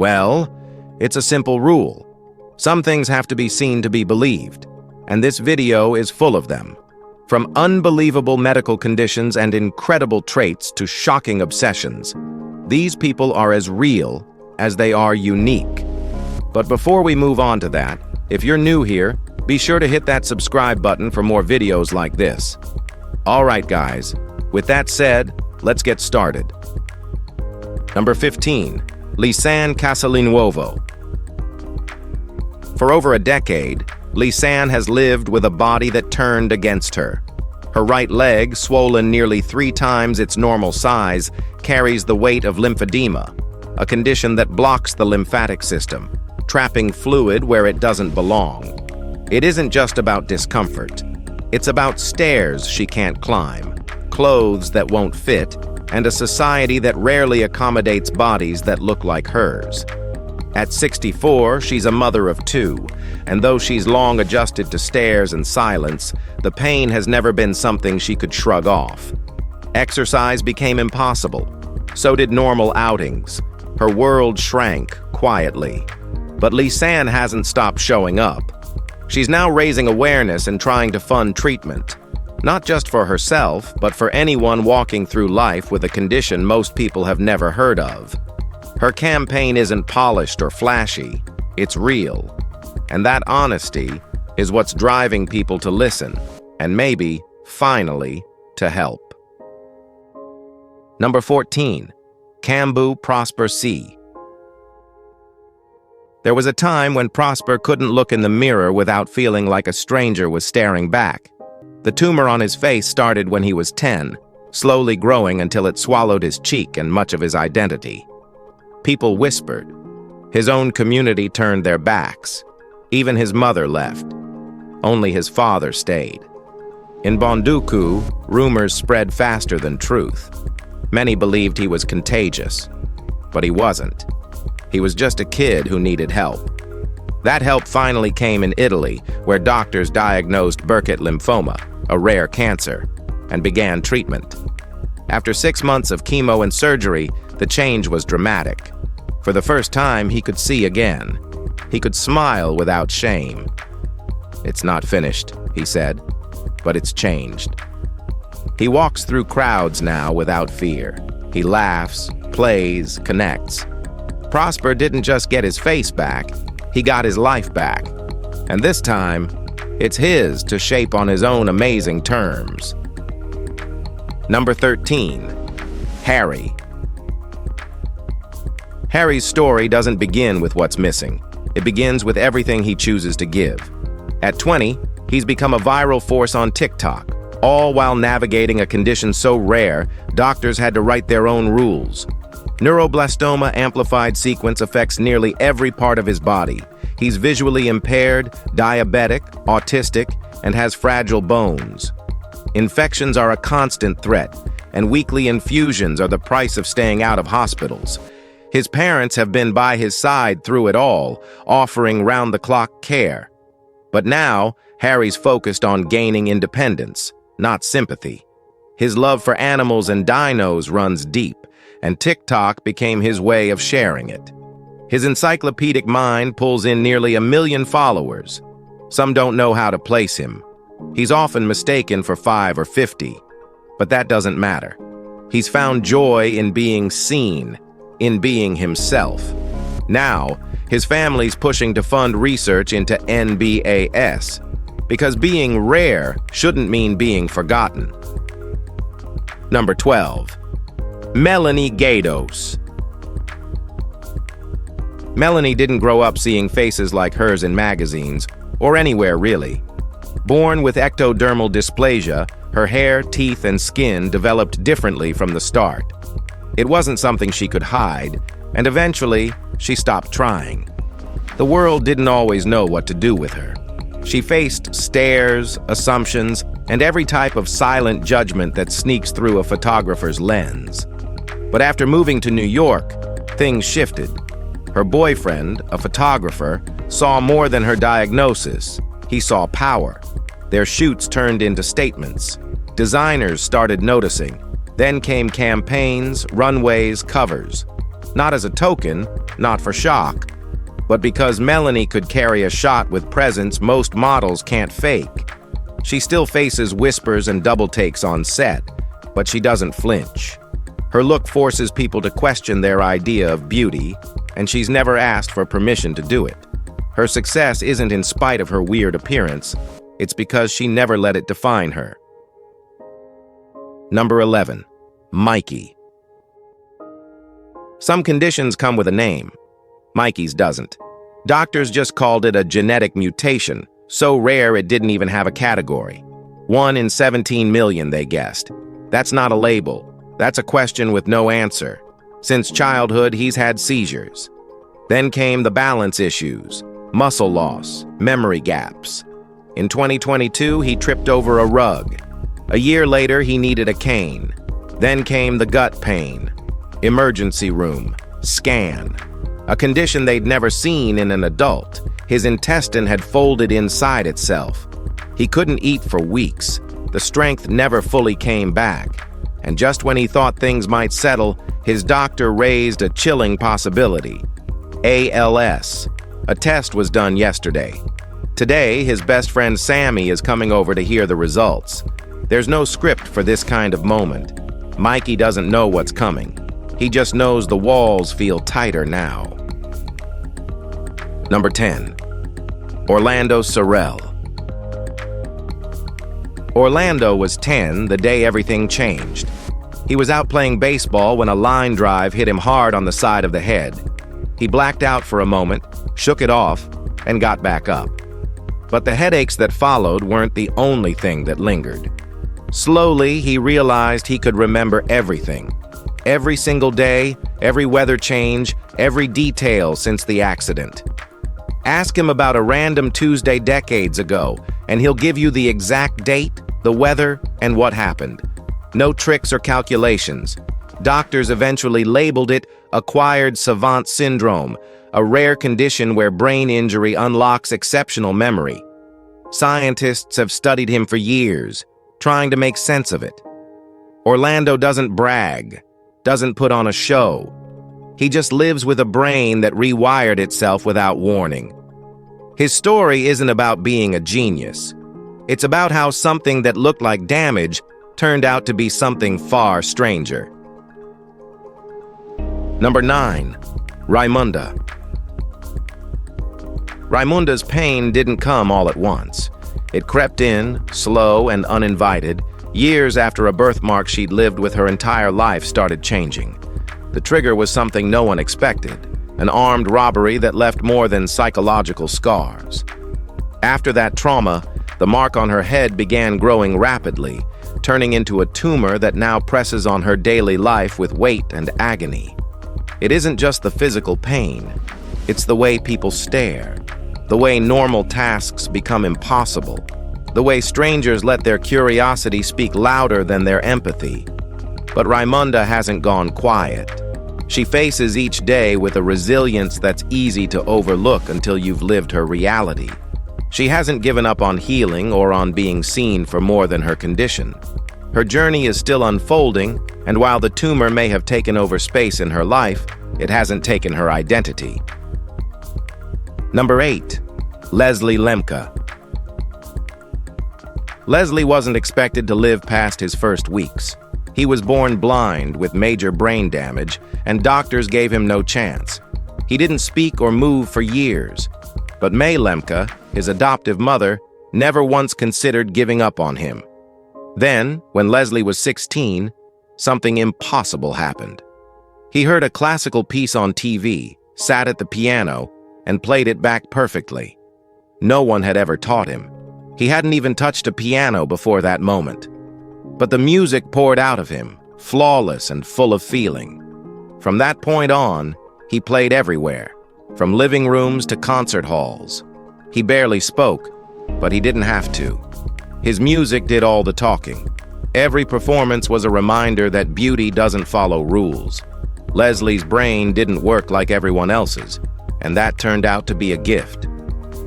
Well, it's a simple rule. Some things have to be seen to be believed, and this video is full of them. From unbelievable medical conditions and incredible traits to shocking obsessions, these people are as real as they are unique. But before we move on to that, if you're new here, be sure to hit that subscribe button for more videos like this. Alright guys, with that said, let's get started. Number 15. Lisanne Casalinuovo. For over a decade, Lisanne has lived with a body that turned against her. Her right leg, swollen nearly 3 times its normal size, carries the weight of lymphedema, a condition that blocks the lymphatic system, trapping fluid where it doesn't belong. It isn't just about discomfort. It's about stairs she can't climb, clothes that won't fit, and a society that rarely accommodates bodies that look like hers. At 64, she's a mother of 2, and though she's long adjusted to stairs and silence, the pain has never been something she could shrug off. Exercise became impossible. So did normal outings. Her world shrank quietly. But Lisanne hasn't stopped showing up. She's now raising awareness and trying to fund treatment, not just for herself, but for anyone walking through life with a condition most people have never heard of. Her campaign isn't polished or flashy, it's real. And that honesty is what's driving people to listen, and maybe, finally, to help. Number 14. Kambu Prosper C. There was a time when Prosper couldn't look in the mirror without feeling like a stranger was staring back. The tumor on his face started when he was 10, slowly growing until it swallowed his cheek and much of his identity. People whispered. His own community turned their backs. Even his mother left. Only his father stayed. In Bonduku, rumors spread faster than truth. Many believed he was contagious, but he wasn't. He was just a kid who needed help. That help finally came in Italy, where doctors diagnosed Burkitt lymphoma, a rare cancer, and began treatment. After 6 months of chemo and surgery, the change was dramatic. For the first time, he could see again. He could smile without shame. "It's not finished," he said, "but it's changed." He walks through crowds now without fear. He laughs, plays, connects. Prosper didn't just get his face back, he got his life back. And this time, it's his to shape on his own amazing terms. Number 13. Harry. Harry's story doesn't begin with what's missing. It begins with everything he chooses to give. At 20, he's become a viral force on TikTok, all while navigating a condition so rare, doctors had to write their own rules. Neuroblastoma amplified sequence affects nearly every part of his body. He's visually impaired, diabetic, autistic, and has fragile bones. Infections are a constant threat, and weekly infusions are the price of staying out of hospitals. His parents have been by his side through it all, offering round-the-clock care. But now, Harry's focused on gaining independence, not sympathy. His love for animals and dinos runs deep, and TikTok became his way of sharing it. His encyclopedic mind pulls in nearly 1 million followers. Some don't know how to place him. He's often mistaken for 5 or 50, but that doesn't matter. He's found joy in being seen, in being himself. Now, his family's pushing to fund research into NBAS, because being rare shouldn't mean being forgotten. Number 12. Melanie Gatos. Melanie didn't grow up seeing faces like hers in magazines, or anywhere really. Born with ectodermal dysplasia, her hair, teeth, and skin developed differently from the start. It wasn't something she could hide, and eventually, she stopped trying. The world didn't always know what to do with her. She faced stares, assumptions, and every type of silent judgment that sneaks through a photographer's lens. But after moving to New York, things shifted. Her boyfriend, a photographer, saw more than her diagnosis. He saw power. Their shoots turned into statements. Designers started noticing. Then came campaigns, runways, covers. Not as a token, not for shock, but because Melanie could carry a shot with presence most models can't fake. She still faces whispers and double takes on set, but she doesn't flinch. Her look forces people to question their idea of beauty, and she's never asked for permission to do it. Her success isn't in spite of her weird appearance, it's because she never let it define her. Number 11. Mikey. Some conditions come with a name. Mikey's doesn't. Doctors just called it a genetic mutation, so rare it didn't even have a category. 1 in 17 million, they guessed. That's not a label. That's a question with no answer. Since childhood, he's had seizures. Then came the balance issues, muscle loss, memory gaps. In 2022, he tripped over a rug. A year later, he needed a cane. Then came the gut pain, emergency room, scan. A condition they'd never seen in an adult. His intestine had folded inside itself. He couldn't eat for weeks. The strength never fully came back. And just when he thought things might settle, his doctor raised a chilling possibility. ALS. A test was done yesterday. Today, his best friend Sammy is coming over to hear the results. There's no script for this kind of moment. Mikey doesn't know what's coming. He just knows the walls feel tighter now. Number 10. Orlando Sorrell. Orlando was 10 the day everything changed. He was out playing baseball when a line drive hit him hard on the side of the head. He blacked out for a moment, shook it off, and got back up. But the headaches that followed weren't the only thing that lingered. Slowly, he realized he could remember everything. Every single day, every weather change, every detail since the accident. Ask him about a random Tuesday decades ago, and he'll give you the exact date, the weather, and what happened. No tricks or calculations. Doctors eventually labeled it acquired savant syndrome, a rare condition where brain injury unlocks exceptional memory. Scientists have studied him for years, trying to make sense of it. Orlando doesn't brag, doesn't put on a show. He just lives with a brain that rewired itself without warning. His story isn't about being a genius. It's about how something that looked like damage turned out to be something far stranger. Number 9. Rayunda. Raymunda's pain didn't come all at once. It crept in, slow and uninvited, years after a birthmark she'd lived with her entire life started changing. The trigger was something no one expected, an armed robbery that left more than psychological scars. After that trauma, the mark on her head began growing rapidly, turning into a tumor that now presses on her daily life with weight and agony. It isn't just the physical pain, it's the way people stare, the way normal tasks become impossible, the way strangers let their curiosity speak louder than their empathy. But Rayunda hasn't gone quiet. She faces each day with a resilience that's easy to overlook until you've lived her reality. She hasn't given up on healing or on being seen for more than her condition. Her journey is still unfolding, and while the tumor may have taken over space in her life, it hasn't taken her identity. Number 8. Leslie Lemke. Leslie wasn't expected to live past his first weeks. He was born blind with major brain damage, and doctors gave him no chance. He didn't speak or move for years. But May Lemke, his adoptive mother, never once considered giving up on him. Then, when Leslie was 16, something impossible happened. He heard a classical piece on TV, sat at the piano, and played it back perfectly. No one had ever taught him. He hadn't even touched a piano before that moment. But the music poured out of him, flawless and full of feeling. From that point on, he played everywhere, from living rooms to concert halls. He barely spoke, but he didn't have to. His music did all the talking. Every performance was a reminder that beauty doesn't follow rules. Leslie's brain didn't work like everyone else's, and that turned out to be a gift.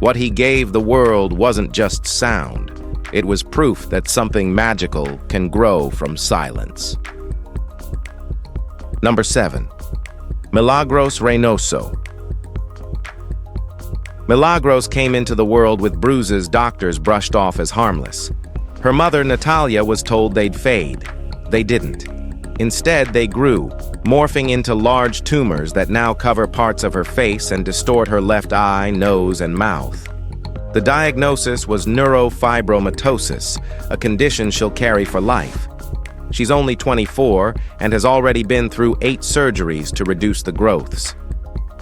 What he gave the world wasn't just sound. It was proof that something magical can grow from silence. Number 7. Milagros Reynoso. Milagros came into the world with bruises doctors brushed off as harmless. Her mother, Natalia, was told they'd fade. They didn't. Instead, they grew, morphing into large tumors that now cover parts of her face and distort her left eye, nose, and mouth. The diagnosis was neurofibromatosis, a condition she'll carry for life. She's only 24 and has already been through 8 surgeries to reduce the growths.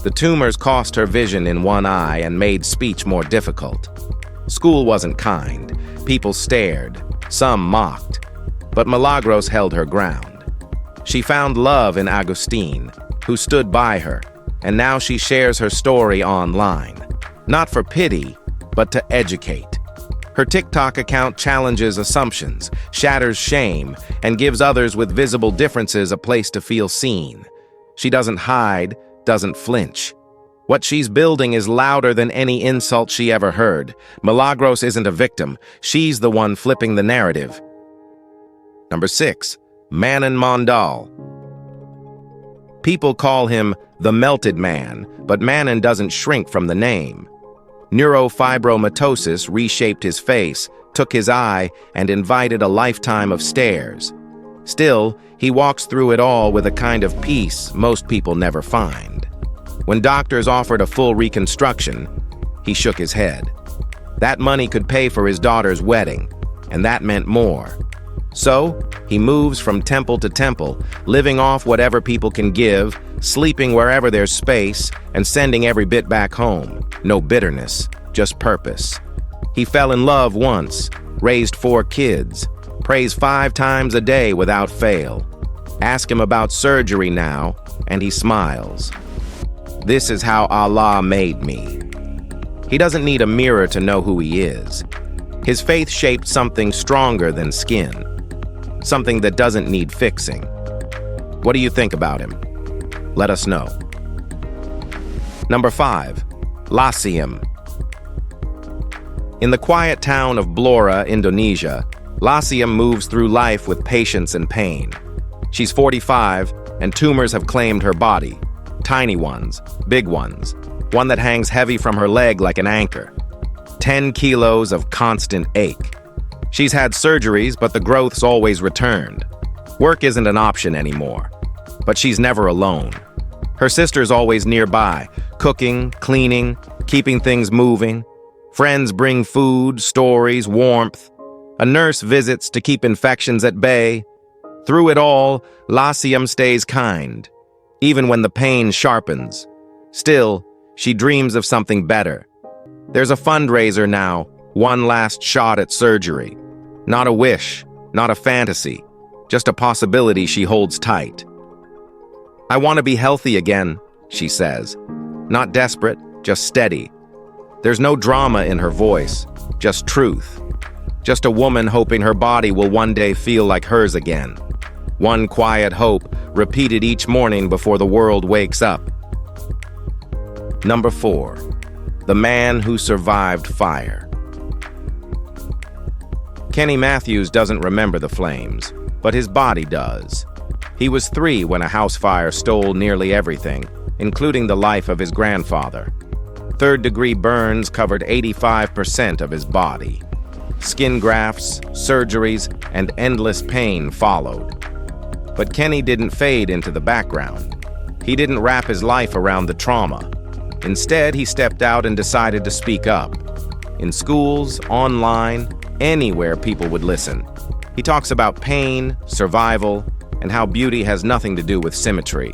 The tumors cost her vision in one eye and made speech more difficult. School wasn't kind. People stared. Some mocked. But Milagros held her ground. She found love in Agustin, who stood by her, and now she shares her story online. Not for pity, but to educate. Her TikTok account challenges assumptions, shatters shame, and gives others with visible differences a place to feel seen. She doesn't hide, doesn't flinch. What she's building is louder than any insult she ever heard. Milagros isn't a victim. She's the one flipping the narrative. Number 6. Mannon Mondal. People call him the Melted Man, but Mannon doesn't shrink from the name. Neurofibromatosis reshaped his face, took his eye, and invited a lifetime of stares. Still, he walks through it all with a kind of peace most people never find. When doctors offered a full reconstruction, he shook his head. That money could pay for his daughter's wedding, and that meant more. So, he moves from temple to temple, living off whatever people can give, sleeping wherever there's space, and sending every bit back home. No bitterness, just purpose. He fell in love once, raised 4 kids, prays 5 times a day without fail. Ask him about surgery now, and he smiles. This is how Allah made me. He doesn't need a mirror to know who he is. His faith shaped something stronger than skin. Something that doesn't need fixing. What do you think about him? Let us know. Number 5. Lassium. In the quiet town of Blora, Indonesia, Lassium moves through life with patience and pain. She's 45, and tumors have claimed her body. Tiny ones, big ones, one that hangs heavy from her leg like an anchor. 10 kilos of constant ache. She's had surgeries, but the growth's always returned. Work isn't an option anymore. But she's never alone. Her sister's always nearby, cooking, cleaning, keeping things moving. Friends bring food, stories, warmth. A nurse visits to keep infections at bay. Through it all, Lassium stays kind, even when the pain sharpens. Still, she dreams of something better. There's a fundraiser now, one last shot at surgery. Not a wish, not a fantasy, just a possibility she holds tight. I want to be healthy again, she says. Not desperate, just steady. There's no drama in her voice, just truth. Just a woman hoping her body will one day feel like hers again. One quiet hope, repeated each morning before the world wakes up. Number 4. The man who survived fire. Kenny Matthews doesn't remember the flames, but his body does. He was 3 when a house fire stole nearly everything, including the life of his grandfather. 3rd-degree burns covered 85% of his body. Skin grafts, surgeries, and endless pain followed. But Kenny didn't fade into the background. He didn't wrap his life around the trauma. Instead, he stepped out and decided to speak up. In schools, online, anywhere people would listen. He talks about pain, survival, and how beauty has nothing to do with symmetry.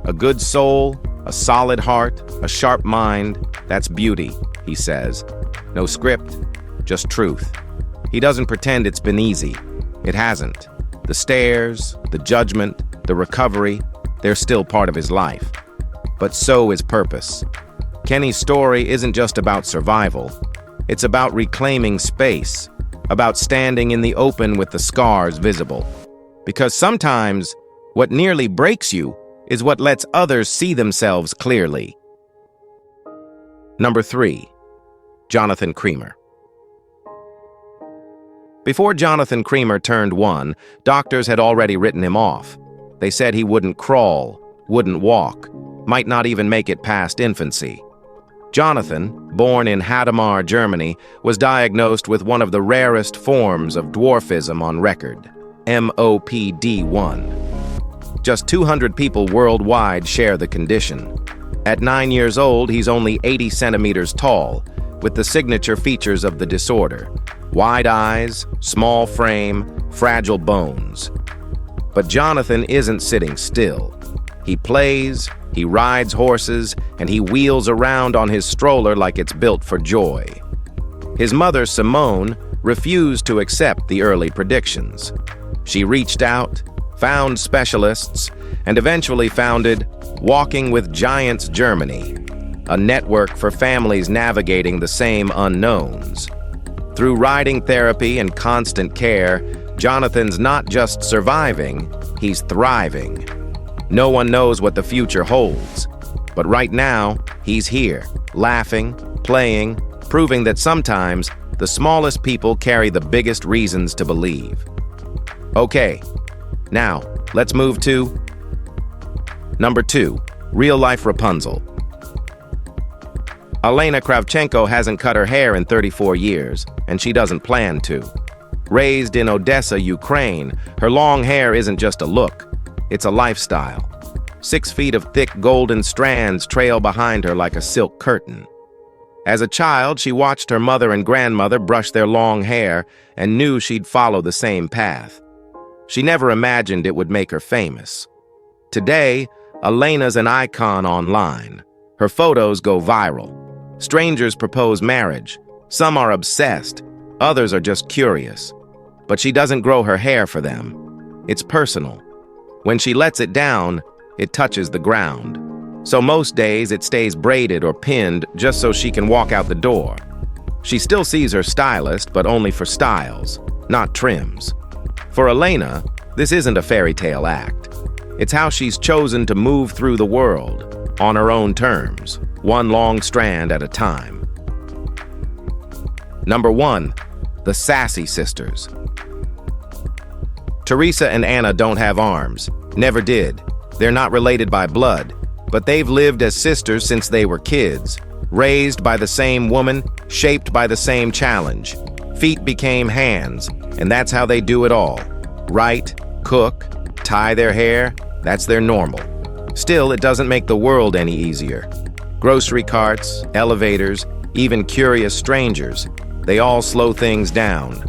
A good soul, a solid heart, a sharp mind, that's beauty, he says. No script, just truth. He doesn't pretend it's been easy. It hasn't. The stairs, the judgment, the recovery, they're still part of his life. But so is purpose. Kenny's story isn't just about survival. It's about reclaiming space, about standing in the open with the scars visible. Because sometimes, what nearly breaks you is what lets others see themselves clearly. Number 3. Jonathan Creamer. Before Jonathan Creamer turned 1, doctors had already written him off. They said he wouldn't crawl, wouldn't walk, might not even make it past infancy. Jonathan, born in Hadamar, Germany, was diagnosed with one of the rarest forms of dwarfism on record, MOPD1. Just 200 people worldwide share the condition. At 9 years old, he's only 80 centimeters tall, with the signature features of the disorder: wide eyes, small frame, fragile bones. But Jonathan isn't sitting still. He plays, he rides horses, and he wheels around on his stroller like it's built for joy. His mother, Simone, refused to accept the early predictions. She reached out, found specialists, and eventually founded Walking with Giants Germany, a network for families navigating the same unknowns. Through riding therapy and constant care, Jonathan's not just surviving, he's thriving. No one knows what the future holds, but right now, he's here, laughing, playing, proving that sometimes the smallest people carry the biggest reasons to believe. Okay, now let's move to number 2, real-life Rapunzel. Elena Kravchenko hasn't cut her hair in 34 years, and she doesn't plan to. Raised in Odessa, Ukraine, her long hair isn't just a look, it's a lifestyle. 6 feet of thick golden strands trail behind her like a silk curtain. As a child, she watched her mother and grandmother brush their long hair and knew she'd follow the same path. She never imagined it would make her famous. Today, Elena's an icon online. Her photos go viral. Strangers propose marriage. Some are obsessed. Others are just curious. But she doesn't grow her hair for them. It's personal. When she lets it down, it touches the ground. So most days it stays braided or pinned just so she can walk out the door. She still sees her stylist, but only for styles, not trims. For Elena, this isn't a fairy tale act. It's how she's chosen to move through the world, on her own terms, one long strand at a time. Number 1, the Sassy Sisters. Teresa and Anna don't have arms, never did. They're not related by blood, but they've lived as sisters since they were kids, raised by the same woman, shaped by the same challenge. Feet became hands, and that's how they do it all. Write, cook, tie their hair, that's their normal. Still, it doesn't make the world any easier. Grocery carts, elevators, even curious strangers, they all slow things down.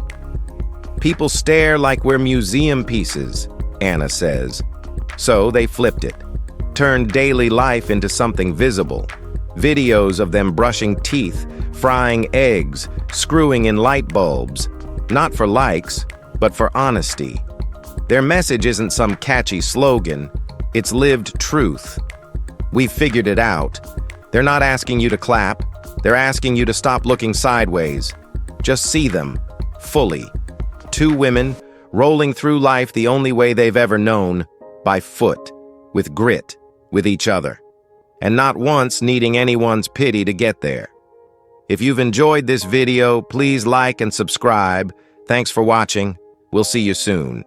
People stare like we're museum pieces, Anna says. So they flipped it, turned daily life into something visible. Videos of them brushing teeth, frying eggs, screwing in light bulbs. Not for likes, but for honesty. Their message isn't some catchy slogan, it's lived truth. We've figured it out. They're not asking you to clap, they're asking you to stop looking sideways. Just see them, fully. 2 women, rolling through life the only way they've ever known, by foot, with grit, with each other. And not once needing anyone's pity to get there. If you've enjoyed this video, please like and subscribe. Thanks for watching. We'll see you soon.